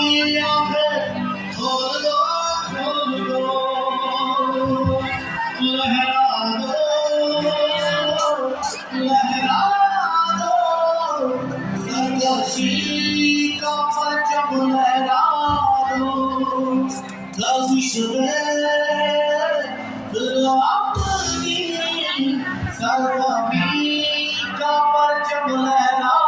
की आंखें खोल दो, खोल दो, लहरा दो, लहरा दो, सरकशी का परचम लहरा दो, लफ्ज़ में अपनी सरकशी का परचम लहरा